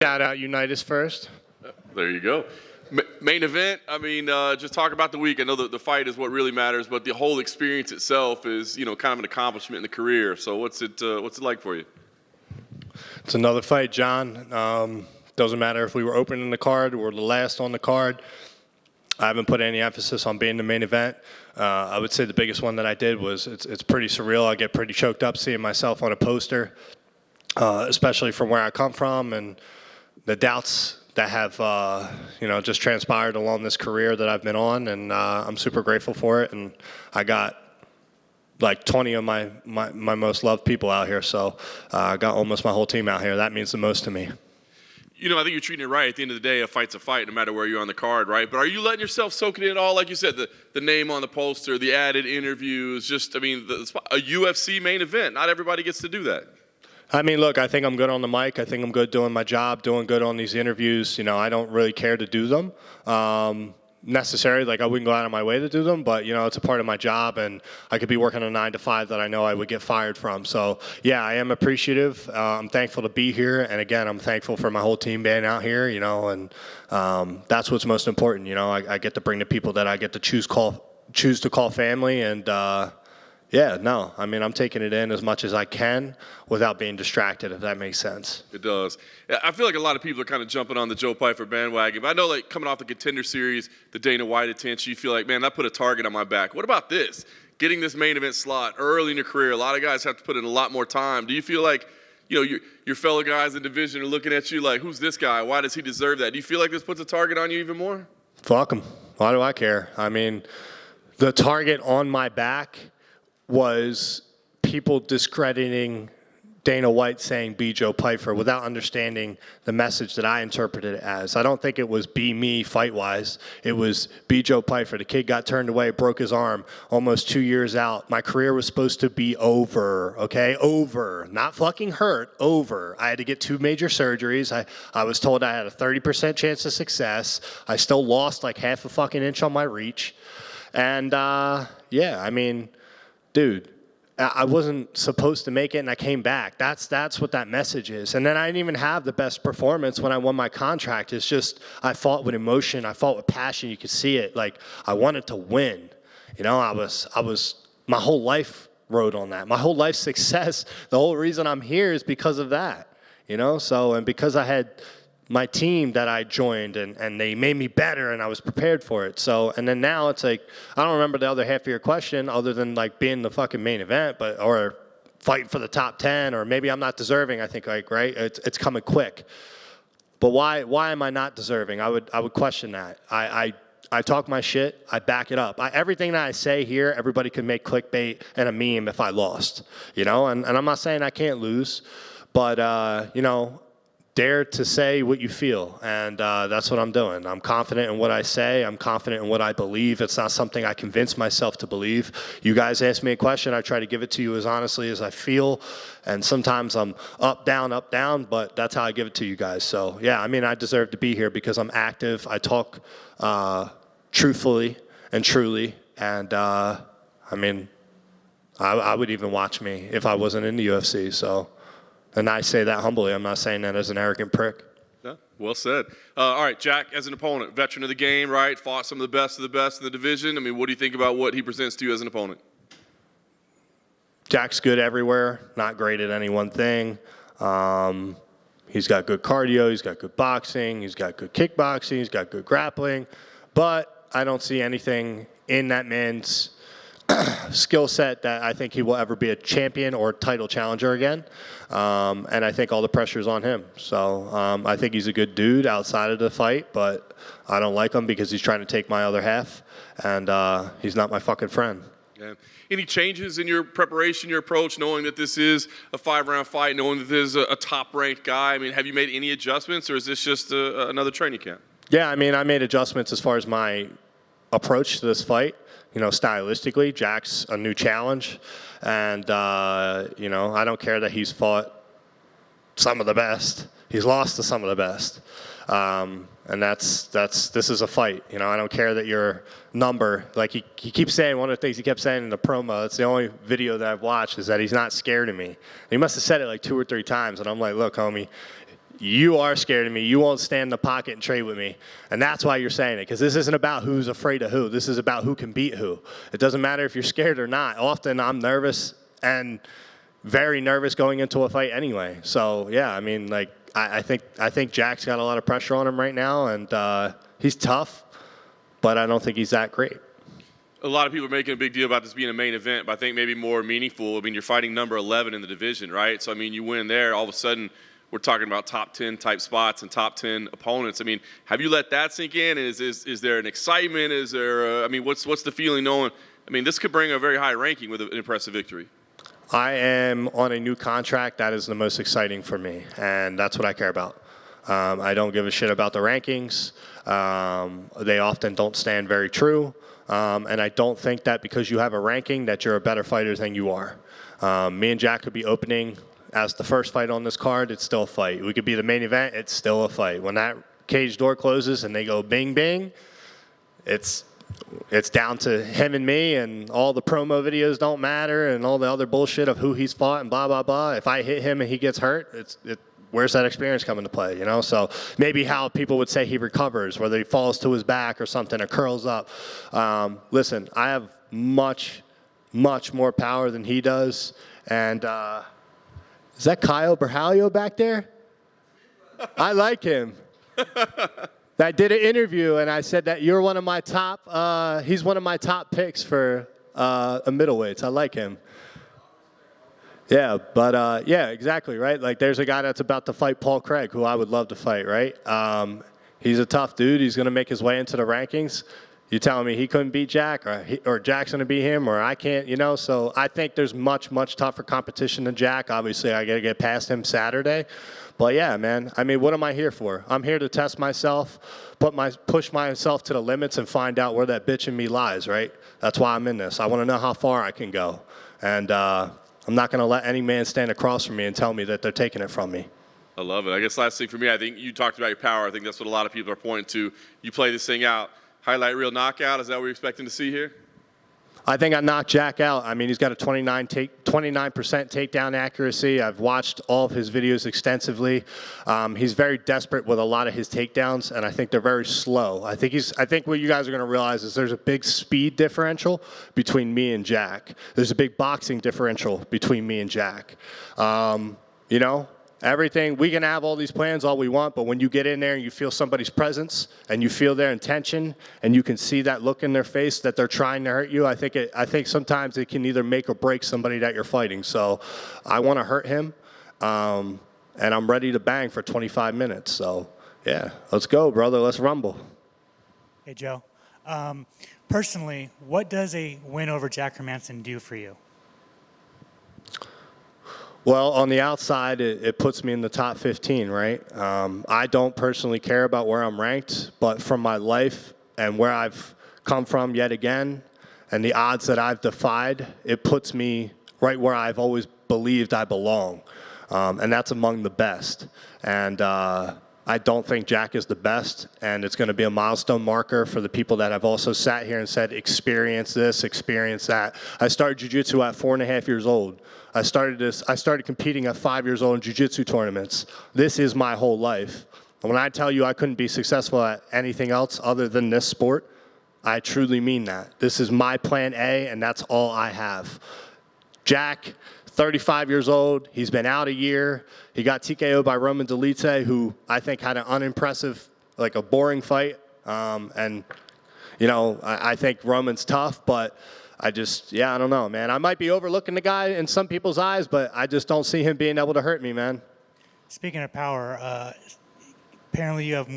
Shout out Unitas first. There you go. Main event, I mean, just talk about the week. I know that the fight is what really matters, but the whole experience itself is, kind of an accomplishment in the career. So what's it like for you? It's another fight, John. Doesn't matter if we were opening the card or the last on the card. I haven't put any emphasis on being the main event. I would say the biggest one that I did was it's pretty surreal. I get pretty choked up seeing myself on a poster, especially from where I come from and the doubts that have, just transpired along this career that I've been on, and I'm super grateful for it. And I got like 20 of my most loved people out here, so I got almost my whole team out here. That means the most to me. I think you're treating it right. At the end of the day, a fight's a fight, no matter where you're on the card, right? But are you letting yourself soak it in all? Like you said, the name on the poster, the added interviews, a UFC main event. Not everybody gets to do that. I mean, look, I think I'm good on the mic. I think I'm good doing my job, doing good on these interviews. I don't really care to do them necessarily. Like, I wouldn't go out of my way to do them, but, it's a part of my job, and I could be working a 9-to-5 that I know I would get fired from. So, yeah, I am appreciative. I'm thankful to be here. And, again, I'm thankful for my whole team being out here, and that's what's most important. I get to bring the people that I get to choose to call family, and I'm taking it in as much as I can without being distracted, if that makes sense. It does. I feel like a lot of people are kind of jumping on the Joe Pyfer bandwagon, but I know, like, coming off the Contender Series, the Dana White attention, you feel like, man, that put a target on my back. What about this? Getting this main event slot early in your career, a lot of guys have to put in a lot more time. Do you feel like, your fellow guys in the division are looking at you like, who's this guy? Why does he deserve that? Do you feel like this puts a target on you even more? Fuck him. Why do I care? I mean, the target on my back was people discrediting Dana White saying be Joe Pyfer without understanding the message that I interpreted it as. I don't think it was be me fight-wise. It was be Joe Pyfer. The kid got turned away, broke his arm, almost 2 years out. My career was supposed to be over, okay? Over. Not fucking hurt, over. I had to get 2 major surgeries. I was told I had a 30% chance of success. I still lost like half a fucking inch on my reach. And, dude, I wasn't supposed to make it, and I came back. That's what that message is. And then I didn't even have the best performance when I won my contract. It's just I fought with emotion. I fought with passion. You could see it. Like, I wanted to win. I was my whole life rode on that. My whole life success, the whole reason I'm here is because of that. So, and because I had my team that I joined, and they made me better, and I was prepared for it. So, and then now it's like, I don't remember the other half of your question other than like being the fucking main event, or fighting for the top 10, or maybe I'm not deserving. I think, like, right, it's coming quick. But why am I not deserving? I would question that. I talk my shit, I back it up. Everything that I say here, everybody could make clickbait and a meme if I lost, and I'm not saying I can't lose, but dare to say what you feel, and that's what I'm doing. I'm confident in what I say. I'm confident in what I believe. It's not something I convince myself to believe. You guys ask me a question, I try to give it to you as honestly as I feel, and sometimes I'm up, down, but that's how I give it to you guys. So, yeah, I deserve to be here because I'm active. I talk truthfully and truly, and I would even watch me if I wasn't in the UFC, so. And I say that humbly. I'm not saying that as an arrogant prick. Yeah, well said. All right, Jack, as an opponent, veteran of the game, right? Fought some of the best in the division. What do you think about what he presents to you as an opponent? Jack's good everywhere, not great at any one thing. He's got good cardio. He's got good boxing. He's got good kickboxing. He's got good grappling. But I don't see anything in that man's skill set that I think he will ever be a champion or title challenger again. And I think all the pressure is on him. So I think he's a good dude outside of the fight, but I don't like him because he's trying to take my other half, and he's not my fucking friend. Yeah. Any changes in your preparation, your approach, knowing that this is a 5-round fight, knowing that this is a top-ranked guy? Have you made any adjustments, or is this just another training camp? Yeah, I made adjustments as far as my approach to this fight. Stylistically, Jack's a new challenge, and I don't care that he's fought some of the best. He's lost to some of the best, and this is a fight. I don't care that your number, like he keeps saying, one of the things he kept saying in the promo, it's the only video that I've watched, is that he's not scared of me. And he must have said it like 2 or 3 times, and I'm like, look, homie, you are scared of me. You won't stand in the pocket and trade with me. And that's why you're saying it, because this isn't about who's afraid of who. This is about who can beat who. It doesn't matter if you're scared or not. Often I'm nervous and very nervous going into a fight anyway. So, yeah, I mean, like, I think Jack's got a lot of pressure on him right now, and he's tough, but I don't think he's that great. A lot of people are making a big deal about this being a main event, but I think maybe more meaningful. I mean, you're fighting number 11 in the division, right? So, I mean, you win there, all of a sudden we're talking about top 10 type spots and top 10 opponents. I mean, have you let that sink in? Is there an excitement? Is there, what's the feeling knowing? I mean, this could bring a very high ranking with an impressive victory. I am on a new contract. That is the most exciting for me, and that's what I care about. I don't give a shit about the rankings. They often don't stand very true, and I don't think that because you have a ranking that you're a better fighter than you are. Me and Jack could be opening as the first fight on this card. It's still a fight. We could be the main event. It's still a fight. When that cage door closes and they go bing, bing, it's down to him and me, and all the promo videos don't matter and all the other bullshit of who he's fought and blah, blah, blah. If I hit him and he gets hurt, where's that experience coming to play, you know? So maybe how people would say he recovers, whether he falls to his back or something or curls up. Listen, I have much, much more power than he does. And is that Kyle Berhalio back there? I like him. I did an interview, and I said that you're one of my top, he's one of my top picks for a middleweights. I like him. Yeah, but yeah, exactly, right? Like there's a guy that's about to fight Paul Craig, who I would love to fight, right? He's a tough dude. He's going to make his way into the rankings. You telling me he couldn't beat Jack, or Jack's going to beat him, or I can't, you know? So I think there's much, much tougher competition than Jack. Obviously, I got to get past him Saturday. But yeah, man, I mean, what am I here for? I'm here to test myself, push myself to the limits and find out where that bitch in me lies, right? That's why I'm in this. I want to know how far I can go. And I'm not going to let any man stand across from me and tell me that they're taking it from me. I love it. I guess last thing for me, I think you talked about your power. I think that's what a lot of people are pointing to. You play this thing out. Highlight reel knockout, is that what you're expecting to see here? I think I knocked Jack out. I mean, he's got a 29% takedown accuracy. I've watched all of his videos extensively. He's very desperate with a lot of his takedowns, and I think they're very slow. I think what you guys are going to realize is there's a big speed differential between me and Jack. There's a big boxing differential between me and Jack. You know? Everything, we can have all these plans all we want, but when you get in there and you feel somebody's presence and you feel their intention and you can see that look in their face that they're trying to hurt you, I think sometimes it can either make or break somebody that you're fighting. So I want to hurt him, and I'm ready to bang for 25 minutes. So, yeah, let's go, brother. Let's rumble. Hey, Joe. Personally, what does a win over Jack Hermansson do for you? Well, on the outside, it puts me in the top 15, right? I don't personally care about where I'm ranked, but from my life and where I've come from yet again and the odds that I've defied, it puts me right where I've always believed I belong, and that's among the best. And I don't think Jack is the best, and it's going to be a milestone marker for the people that have also sat here and said, experience this, experience that. I started jiu-jitsu at 4.5 years old. I started competing at 5 years old in jiu-jitsu tournaments. This is my whole life. And when I tell you I couldn't be successful at anything else other than this sport, I truly mean that. This is my plan A, and that's all I have. Jack, 35 years old. He's been out a year. He got TKO'd by Roman Dolidze, who I think had an unimpressive, like a boring fight. And, you know, I think Roman's tough, but I don't know, man. I might be overlooking the guy in some people's eyes, but I just don't see him being able to hurt me, man. Speaking of power, apparently you have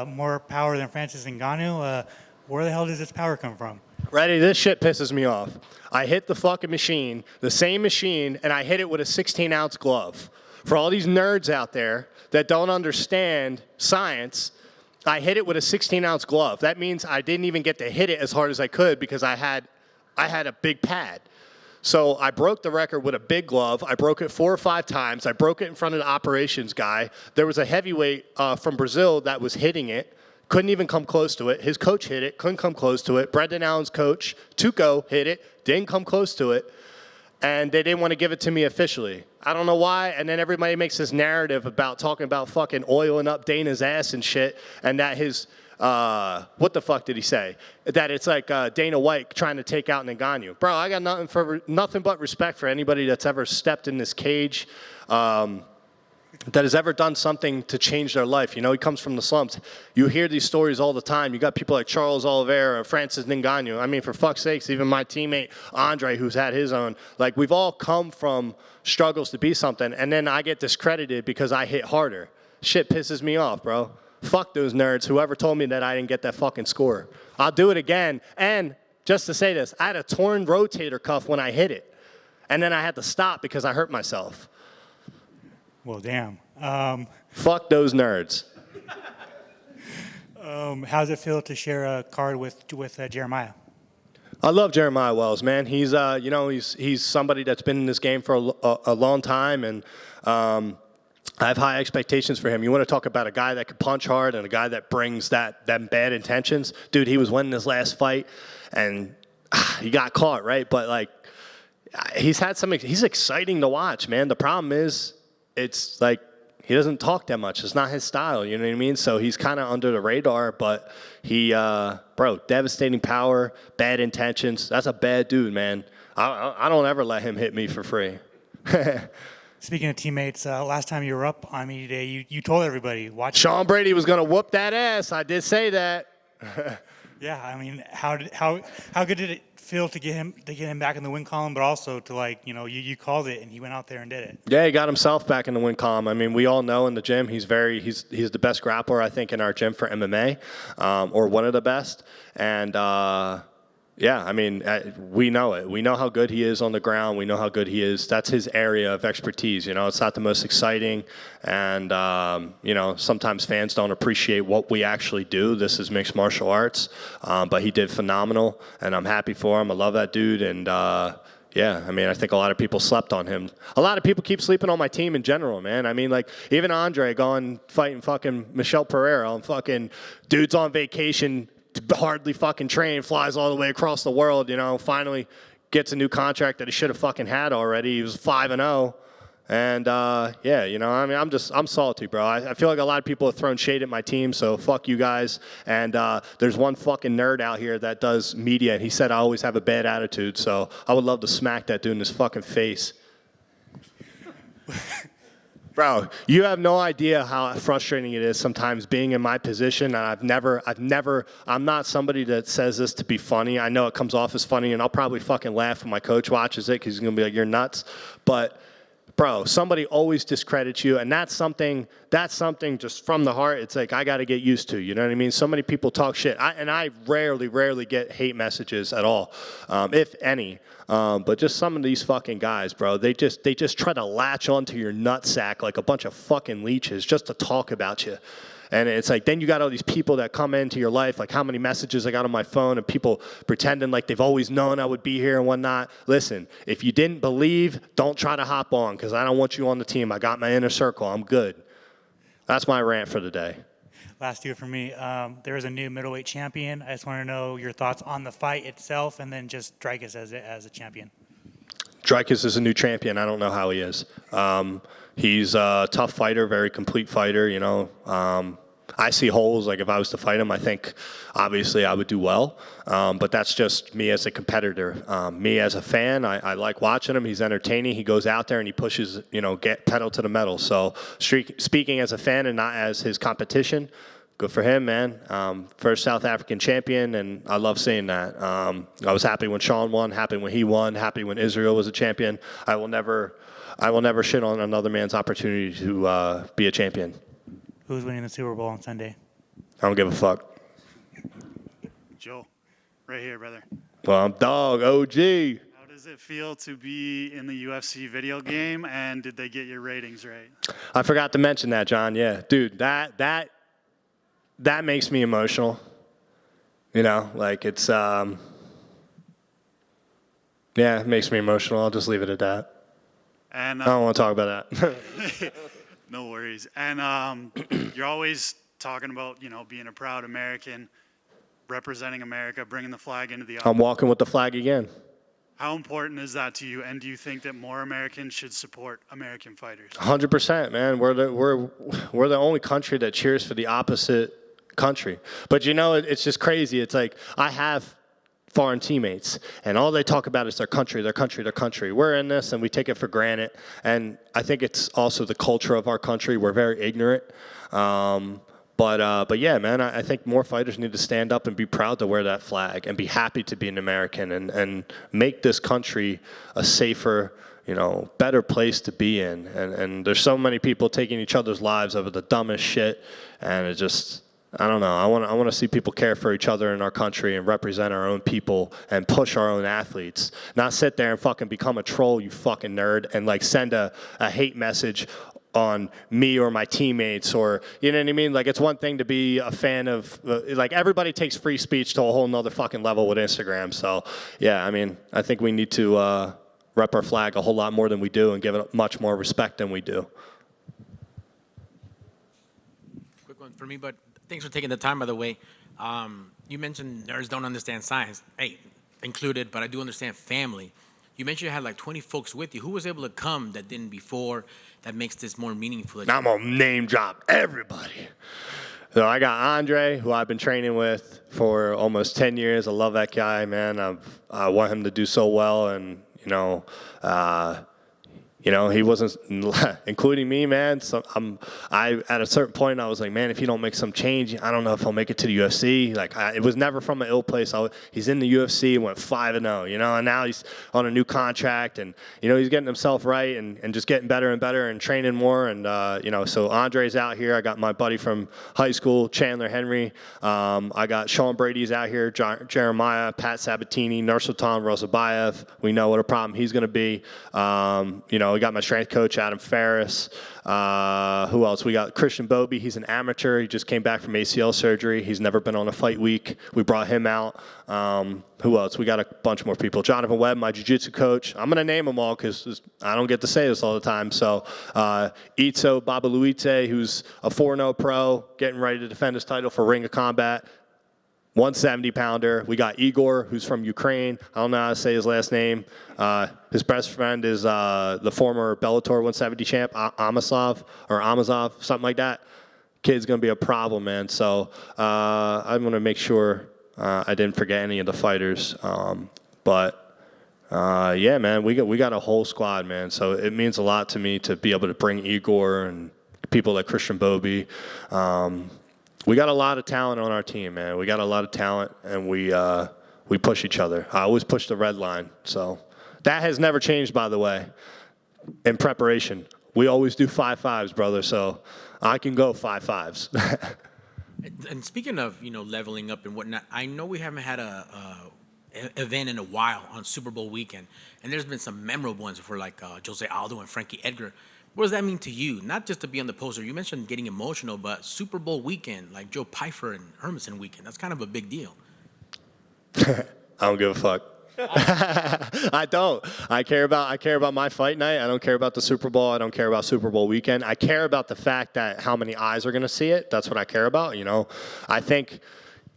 more power than Francis Ngannou. Where the hell does this power come from? Ready? This shit pisses me off. I hit the fucking machine, the same machine, and I hit it with a 16-ounce glove. For all these nerds out there that don't understand science, I hit it with a 16-ounce glove. That means I didn't even get to hit it as hard as I could because I had a big pad. So I broke the record with a big glove. I broke it 4 or 5 times. I broke it in front of the operations guy. There was a heavyweight from Brazil that was hitting it. Couldn't even come close to it. His coach hit it. Couldn't come close to it. Brendan Allen's coach, Tuco, hit it. Didn't come close to it. and they didn't want to give it to me officially. I don't know why. And then everybody makes this narrative about talking about fucking oiling up Dana's ass and shit, and that his what the fuck did he say? That it's like Dana White trying to take out Ngannou. Bro, I got nothing but respect for anybody that's ever stepped in this cage. That has ever done something to change their life. You know, he comes from the slums. You hear these stories all the time. You got people like Charles Oliveira, Francis Ngannou. I mean, for fuck's sakes, even my teammate Andre, who's had his own. Like, we've all come from struggles to be something, and then I get discredited because I hit harder. Shit pisses me off, bro. Fuck those nerds, whoever told me that I didn't get that fucking score. I'll do it again. And just to say this, I had a torn rotator cuff when I hit it, and then I had to stop because I hurt myself. Well, damn. Fuck those nerds. How does it feel to share a card with Jeremiah? I love Jeremiah Wells, man. He's he's somebody that's been in this game for a long time, and I have high expectations for him. You want to talk about a guy that can punch hard and a guy that brings them bad intentions, dude. He was winning his last fight, and he got caught, right? But like, he's exciting to watch, man. The problem is, it's like he doesn't talk that much. It's not his style, you know what I mean? So he's kind of under the radar, but he, devastating power, bad intentions. That's a bad dude, man. I don't ever let him hit me for free. Speaking of teammates, last time you were up on me today, you told everybody, watch. Sean Brady was going to whoop that ass. I did say that. Yeah, I mean, how good did it feel to get him back in the win column, but also to you called it and he went out there and did it. Yeah, he got himself back in the win column. I mean, we all know in the gym he's the best grappler I think in our gym for MMA, or one of the best. And yeah, I mean, we know it. We know how good he is on the ground. We know how good he is. That's his area of expertise. You know, it's not the most exciting, and sometimes fans don't appreciate what we actually do. This is mixed martial arts, but he did phenomenal, and I'm happy for him. I love that dude, and yeah, I mean, I think a lot of people slept on him. A lot of people keep sleeping on my team in general, man. I mean, like, even Andre going fighting fucking Michelle Pereira, and fucking dude's on vacation, hardly fucking train, flies all the way across the world, finally gets a new contract that he should have fucking had already. He was 5-0. And, yeah, I mean, I'm salty, bro. I feel like a lot of people have thrown shade at my team, so fuck you guys. And there's one fucking nerd out here that does media, and he said I always have a bad attitude, so I would love to smack that dude in his fucking face. Bro, you have no idea how frustrating it is sometimes being in my position. And I'm not somebody that says this to be funny. I know it comes off as funny, and I'll probably fucking laugh when my coach watches it because he's going to be like, you're nuts. But, bro, somebody always discredits you, and that's something just from the heart. It's like I got to get used to, you know what I mean? So many people talk shit, and I rarely get hate messages at all, if any. But just some of these fucking guys, bro, they just try to latch onto your nutsack like a bunch of fucking leeches just to talk about you. And it's like, then you got all these people that come into your life, like how many messages I got on my phone of people pretending like they've always known I would be here and whatnot. Listen, if you didn't believe, don't try to hop on because I don't want you on the team. I got my inner circle. I'm good. That's my rant for the day. Last two for me. There is a new middleweight champion. I just want to know your thoughts on the fight itself and then just Dricus as a champion. Dricus is a new champion. I don't know how he is. He's a tough fighter, very complete fighter, I see holes. Like if I was to fight him, I think obviously I would do well. But that's just me as a competitor. Me as a fan, I like watching him. He's entertaining. He goes out there and he pushes, get pedal to the metal. So speaking as a fan and not as his competition, good for him, man. First South African champion, and I love seeing that. I was happy when Sean won, happy when he won, happy when Israel was a champion. I will never shit on another man's opportunity to be a champion. Who's winning the Super Bowl on Sunday? I don't give a fuck. Joe, right here, brother. Well, I'm dog, OG. How does it feel to be in the UFC video game, and did they get your ratings right? I forgot to mention that, John. Yeah, dude, that makes me emotional. Like it's yeah, it makes me emotional. I'll just leave it at that. And I don't want to talk about that. No worries. And you're always talking about, being a proud American, representing America, bringing the flag into the I'm walking with the flag again. How important is that to you? And do you think that more Americans should support American fighters? 100%, man. We're the only country that cheers for the opposite country. But it's just crazy. It's like I have foreign teammates, and all they talk about is their country, their country, their country. We're in this, and we take it for granted. And I think it's also the culture of our country. We're very ignorant. But yeah, man, I think more fighters need to stand up and be proud to wear that flag and be happy to be an American and make this country a safer, better place to be in. And there's so many people taking each other's lives over the dumbest shit, and it just, I don't know. I want to see people care for each other in our country and represent our own people and push our own athletes. Not sit there and fucking become a troll, you fucking nerd, and like send a hate message on me or my teammates, or you know what I mean? Like, it's one thing to be a fan of, like, everybody takes free speech to a whole nother fucking level with Instagram. So yeah, I mean, I think we need to rep our flag a whole lot more than we do and give it much more respect than we do. Quick one for me, but thanks for taking the time, by the way. You mentioned nerds don't understand science. Hey, included, but I do understand family. You mentioned you had like 20 folks with you. Who was able to come that didn't before, that makes this more meaningful? Now I'm going to name drop everybody. So I got Andre, who I've been training with for almost 10 years. I love that guy, man. I want him to do so well, and, he wasn't including me, man. So at a certain point, I was like, man, if he don't make some change, I don't know if he'll make it to the UFC. Like, it was never from an ill place. He's in the UFC and went 5-0, and now he's on a new contract, and he's getting himself right and just getting better and better and training more. And so Andre's out here. I got my buddy from high school, Chandler Henry. I got Sean Brady's out here, Jeremiah, Pat Sabatini, Nursultan Rozabayev. We know what a problem he's going to be. We got my strength coach, Adam Ferris. Who else? We got Christian Bobby. He's an amateur. He just came back from ACL surgery. He's never been on a fight week. We brought him out. Who else? We got a bunch more people. Jonathan Webb, my jiu-jitsu coach. I'm going to name them all because I don't get to say this all the time. So Itzo Babaluite, who's a 4-0 pro, getting ready to defend his title for Ring of Combat. 170-pounder. We got Igor, who's from Ukraine. I don't know how to say his last name. His best friend is the former Bellator 170 champ, Amazov, something like that. Kid's going to be a problem, man. So I'm going to make sure I didn't forget any of the fighters. Yeah, man, we got a whole squad, man. So it means a lot to me to be able to bring Igor and people like Christian Bobby. We got a lot of talent on our team, man. We got a lot of talent, and we push each other. I always push the red line. So that has never changed, by the way, in preparation. We always do 5-5s, brother, so I can go 5-5s. And speaking of, leveling up and whatnot, I know we haven't had a event in a while on Super Bowl weekend, and there's been some memorable ones for like Jose Aldo and Frankie Edgar. What does that mean to you? Not just to be on the poster. You mentioned getting emotional, but Super Bowl weekend, like Joe Pyfer and Hermanson weekend, that's kind of a big deal. I don't give a fuck. I don't. I care about my fight night. I don't care about the Super Bowl. I don't care about Super Bowl weekend. I care about the fact that how many eyes are going to see it. That's what I care about. I think,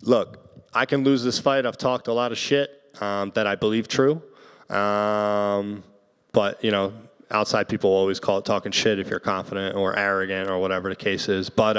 look, I can lose this fight. I've talked a lot of shit that I believe true. But outside people always call it talking shit if you're confident or arrogant or whatever the case is. But,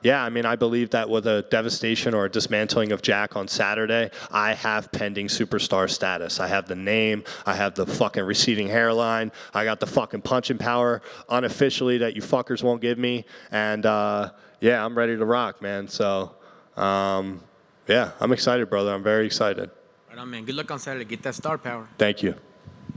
yeah, I mean, I believe that with a devastation or a dismantling of Jack on Saturday, I have pending superstar status. I have the name. I have the fucking receding hairline. I got the fucking punching power unofficially that you fuckers won't give me. And, yeah, I'm ready to rock, man. So, yeah, I'm excited, brother. I'm very excited. Right on, man. Good luck on Saturday. Get that star power. Thank you.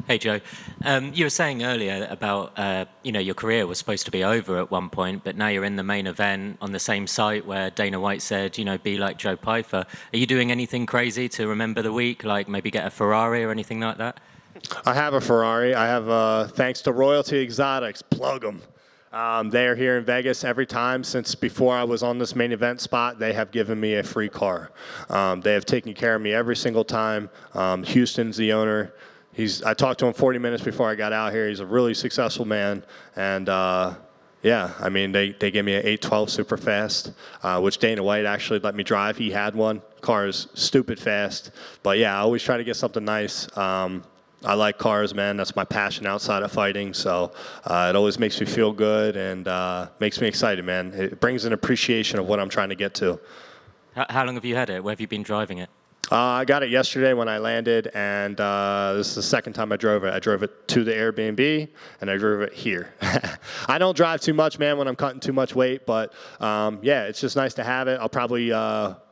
Hey, Joe. You were saying earlier about, your career was supposed to be over at one point, but now you're in the main event on the same site where Dana White said, be like Joe Pyfer. Are you doing anything crazy to remember the week, like maybe get a Ferrari or anything like that? I have a Ferrari. I have, thanks to Royalty Exotics, plug them. They're here in Vegas every time since before I was on this main event spot. They have given me a free car. They have taken care of me every single time. Houston's the owner. I talked to him 40 minutes before I got out here. He's a really successful man. And, yeah, I mean, they gave me an 812 super fast, which Dana White actually let me drive. He had one. Car is stupid fast. But, yeah, I always try to get something nice. I like cars, man. That's my passion outside of fighting. So it always makes me feel good and makes me excited, man. It brings an appreciation of what I'm trying to get to. How long have you had it? Where have you been driving it? I got it yesterday when I landed, and this is the second time I drove it. I drove it to the Airbnb, and I drove it here. I don't drive too much, man, when I'm cutting too much weight, but yeah, it's just nice to have it. I'll probably,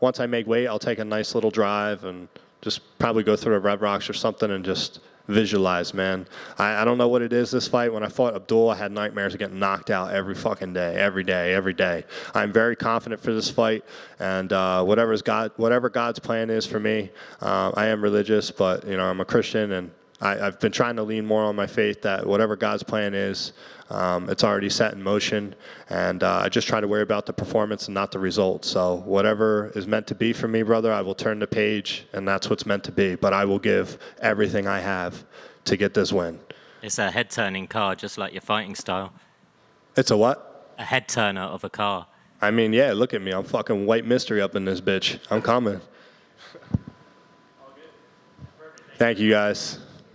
once I make weight, I'll take a nice little drive and just probably go through a Red Rocks or something and just visualize, man. I don't know what it is this fight. When I fought Abdul, I had nightmares of getting knocked out every fucking day, every day, every day. I'm very confident for this fight, and whatever God's plan is for me. I am religious, but I'm a Christian, and I've been trying to lean more on my faith that whatever God's plan is, it's already set in motion, and I just try to worry about the performance and not the result. So whatever is meant to be for me, brother, I will turn the page, and that's what's meant to be. But I will give everything I have to get this win. It's a head-turning car, just like your fighting style. It's a what? A head-turner of a car. I mean, yeah, look at me. I'm fucking white mystery up in this bitch. I'm coming. Thank you, guys.